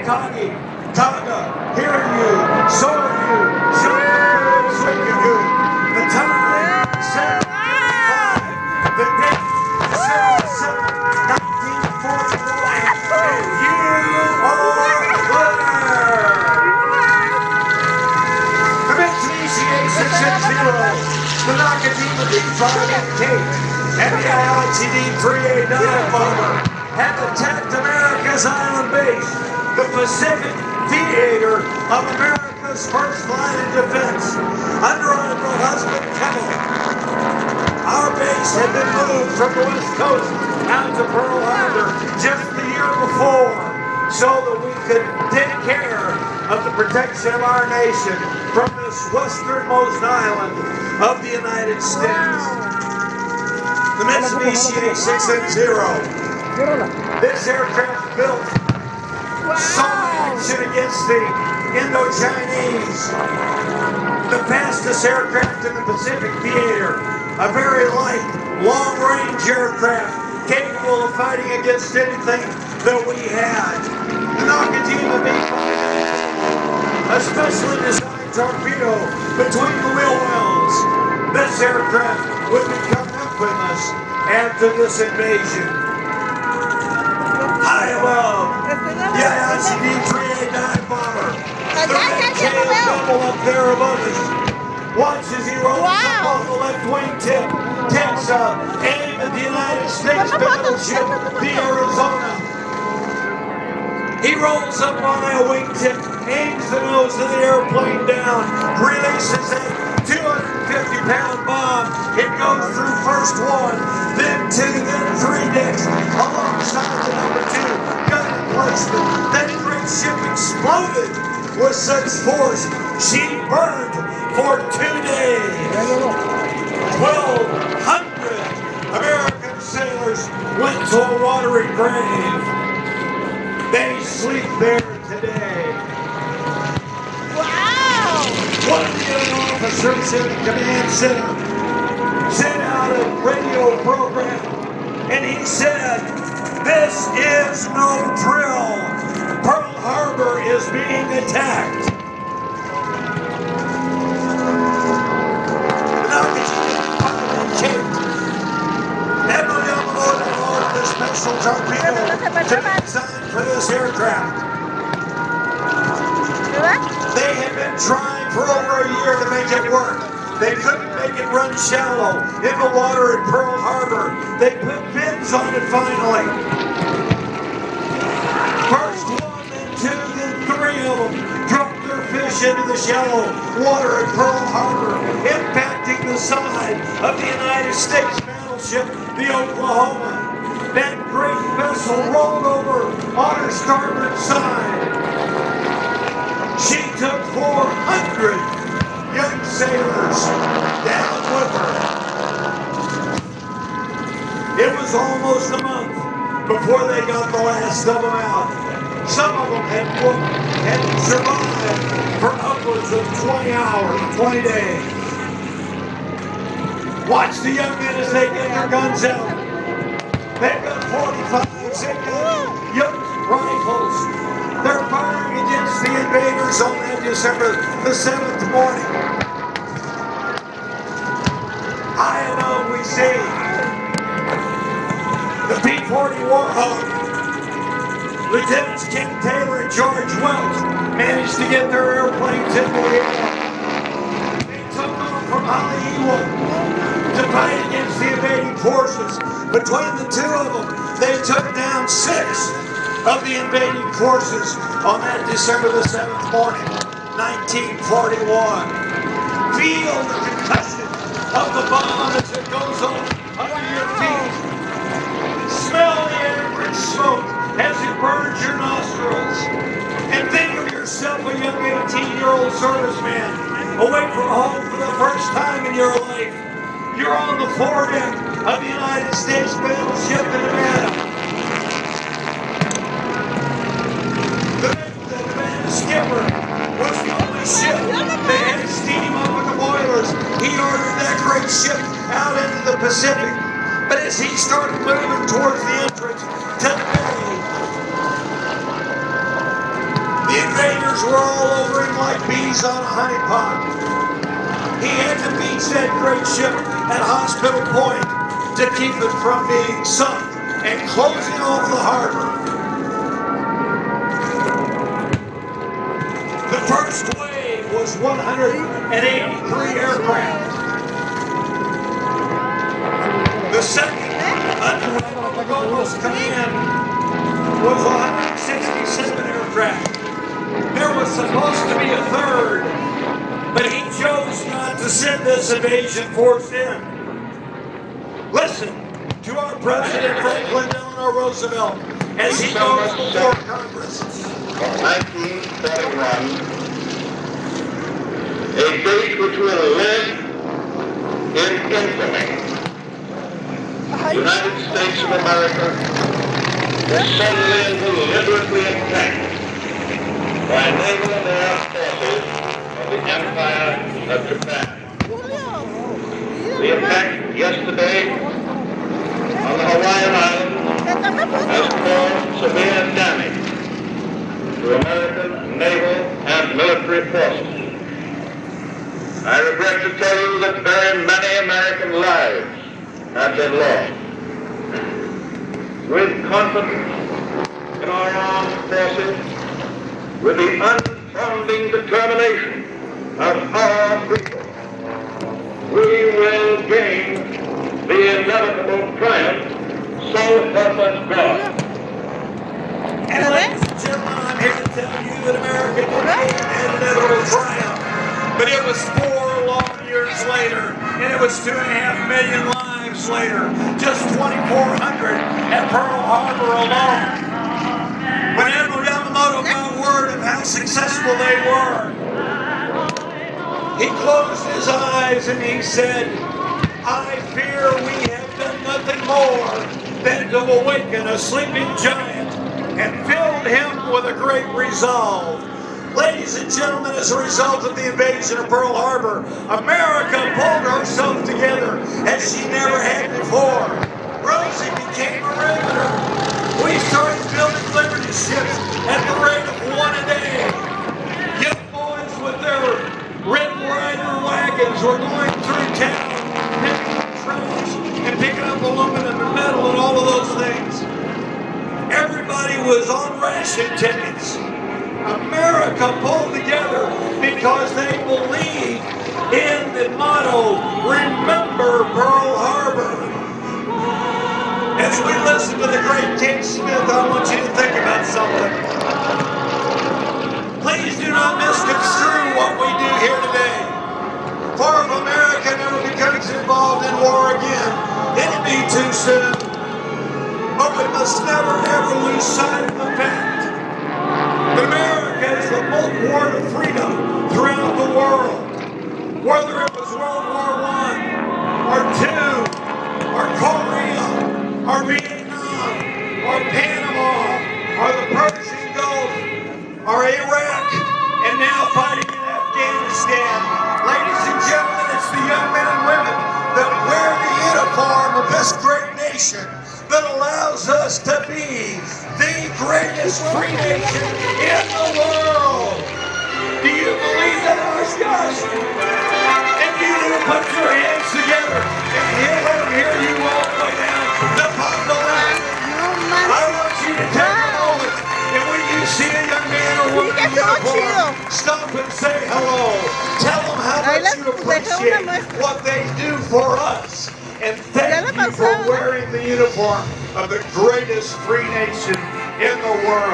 Kagi, Kaga, hear you, so are you, show you good, swing you good. The time, 7:55, the date, December 7th, 1941, and you are there. Commence VCA 660, the Nakajima D5 and Kate, and the ILTD 389 bomber have attacked America's island base, the Pacific Theater of America's first line of defense. Under Admiral Husband Kettle, our base had been moved from the West Coast out to Pearl Harbor just the year before, so that we could take care of the protection of our nation from this westernmost island of the United States. The Mitsubishi 680. This aircraft built saw action against the Indo-Chinese. The fastest aircraft in the Pacific Theater. A very light, long-range aircraft capable of fighting against anything that we had. The Nakajima B5, a specially designed torpedo between the wheel wells. This aircraft would become infamous after this invasion. High above, the ILTD 389 bomber. The red tail double up there above us. Watch as he rolls up on the left wingtip. Takes aim at the United States battleship, the Arizona. He rolls up on that wingtip, aims the nose of the airplane down, releases that 250-pound bomb. It goes through first one, then two, then three decks, alongside the number two gun emplacement. That great ship exploded with such force, she burned for 2 days. 1,200 American sailors went to a watery grave. They sleep there today. Wow! One of the young officers in the command center sent out a radio program, and he said, "This is no drill. Pearl Harbor is being attacked." Admiral Yamamoto ordered a special torpedo to be designed for this aircraft. They had been trying for over a year to make it work. They couldn't make it run shallow in the water at Pearl Harbor. They put fins on it finally. First one, then two, then three of them dropped their fish into the shallow water at Pearl Harbor, impacting the side of the United States battleship, the Oklahoma. That great vessel rolled over on her starboard side. She took 400 young sailors down with her. It was almost a month before they got the last of them out. Some of them had survived for upwards of 20 hours, 20 days. Watch the young men as they get their guns out. They've got 45s, they've got young rifles. They're firing against the invaders on that December the 7th morning. High above we see the P-40 Warhawk. Lieutenants Ken Taylor and George Welch managed to get their airplanes in the air. They took off from Hollywood to fight against the invading forces. Between the two of them, they took down 6 of the invading forces on that December the 7th morning, 1941. Feel the concussion of the bomb as it goes on under your feet. Smell the acrid smoke as it burns your nostrils. And think of yourself, a young 18-year-old serviceman, away from home for the first time in your life. You're on the foredeck of the United States battleship in Nevada. The Nevada skipper was the only ship that had steam up in the boilers. He ordered that great ship out into the Pacific. But as he started moving towards the entrance to the bay, The invaders were all over him like bees on a honey pot. He had to beach that great ship at Hospital Point to keep it from being sunk and closing off the harbor. The first wave was 183 aircraft. The second, under Oshkosh command, was 167 aircraft. There was supposed to be a third, but he chose not to send this invasion force in. Listen to our President Franklin Delano Roosevelt as he goes before Congress. 1941, a date which will live in infamy. The United States of America was suddenly and deliberately attacked by naval and air forces of the Empire of Japan. The attack yesterday on the Hawaiian Islands has caused severe damage to American naval and military forces. I regret to tell you that very many American lives have been lost. With confidence in our armed forces, with the unbounding determination of our people, we will gain the inevitable triumph, so help us God. And ladies and gentlemen, I'm here to tell you that America did gain an inevitable triumph. But it was 4 long years later, and it was 2.5 million lives later, just 2,400 at Pearl Harbor alone. When Admiral Yamamoto got word of how successful they were, he closed his eyes and he said, I fear we have done nothing more than to awaken a sleeping giant, and filled him with a great resolve. Ladies and gentlemen, as a result of the invasion of Pearl Harbor, America pulled herself together as she never had before. Rosie became a riveter. We started building Liberty ships at the rate of 1 a day. Young boys with their Red Ryder wagons were going through town, picking up trash and picking up aluminum and metal and all of those things. Everybody was on ration tickets. America pulled together because they believed in the motto, remember Pearl Harbor. As we listen to the great King Smith, I want you to think about something. Please do not misconstrue what we do here today. For if America never becomes involved in war again, it'll be too soon. But we must never ever lose sight of the fact that America is the bulwark of freedom throughout the world. Whether it was World War I, or II, or Korea, or Vietnam, or Panama, or the Persian Gulf, or Iraq, and now fighting in Afghanistan. Ladies and gentlemen, it's the young men and women that wear the uniform of this great nation that allows us to be the greatest free nation in the world. Do you believe that, Oshkosh? If you will put your hands together and let them hear you all the way down the Pongo line, I want you to take a moment, and when you see a young man or woman in uniform, stop and say hello. Tell them how much you appreciate what they do for us. And thank you for wearing the uniform of the greatest free nation in the world.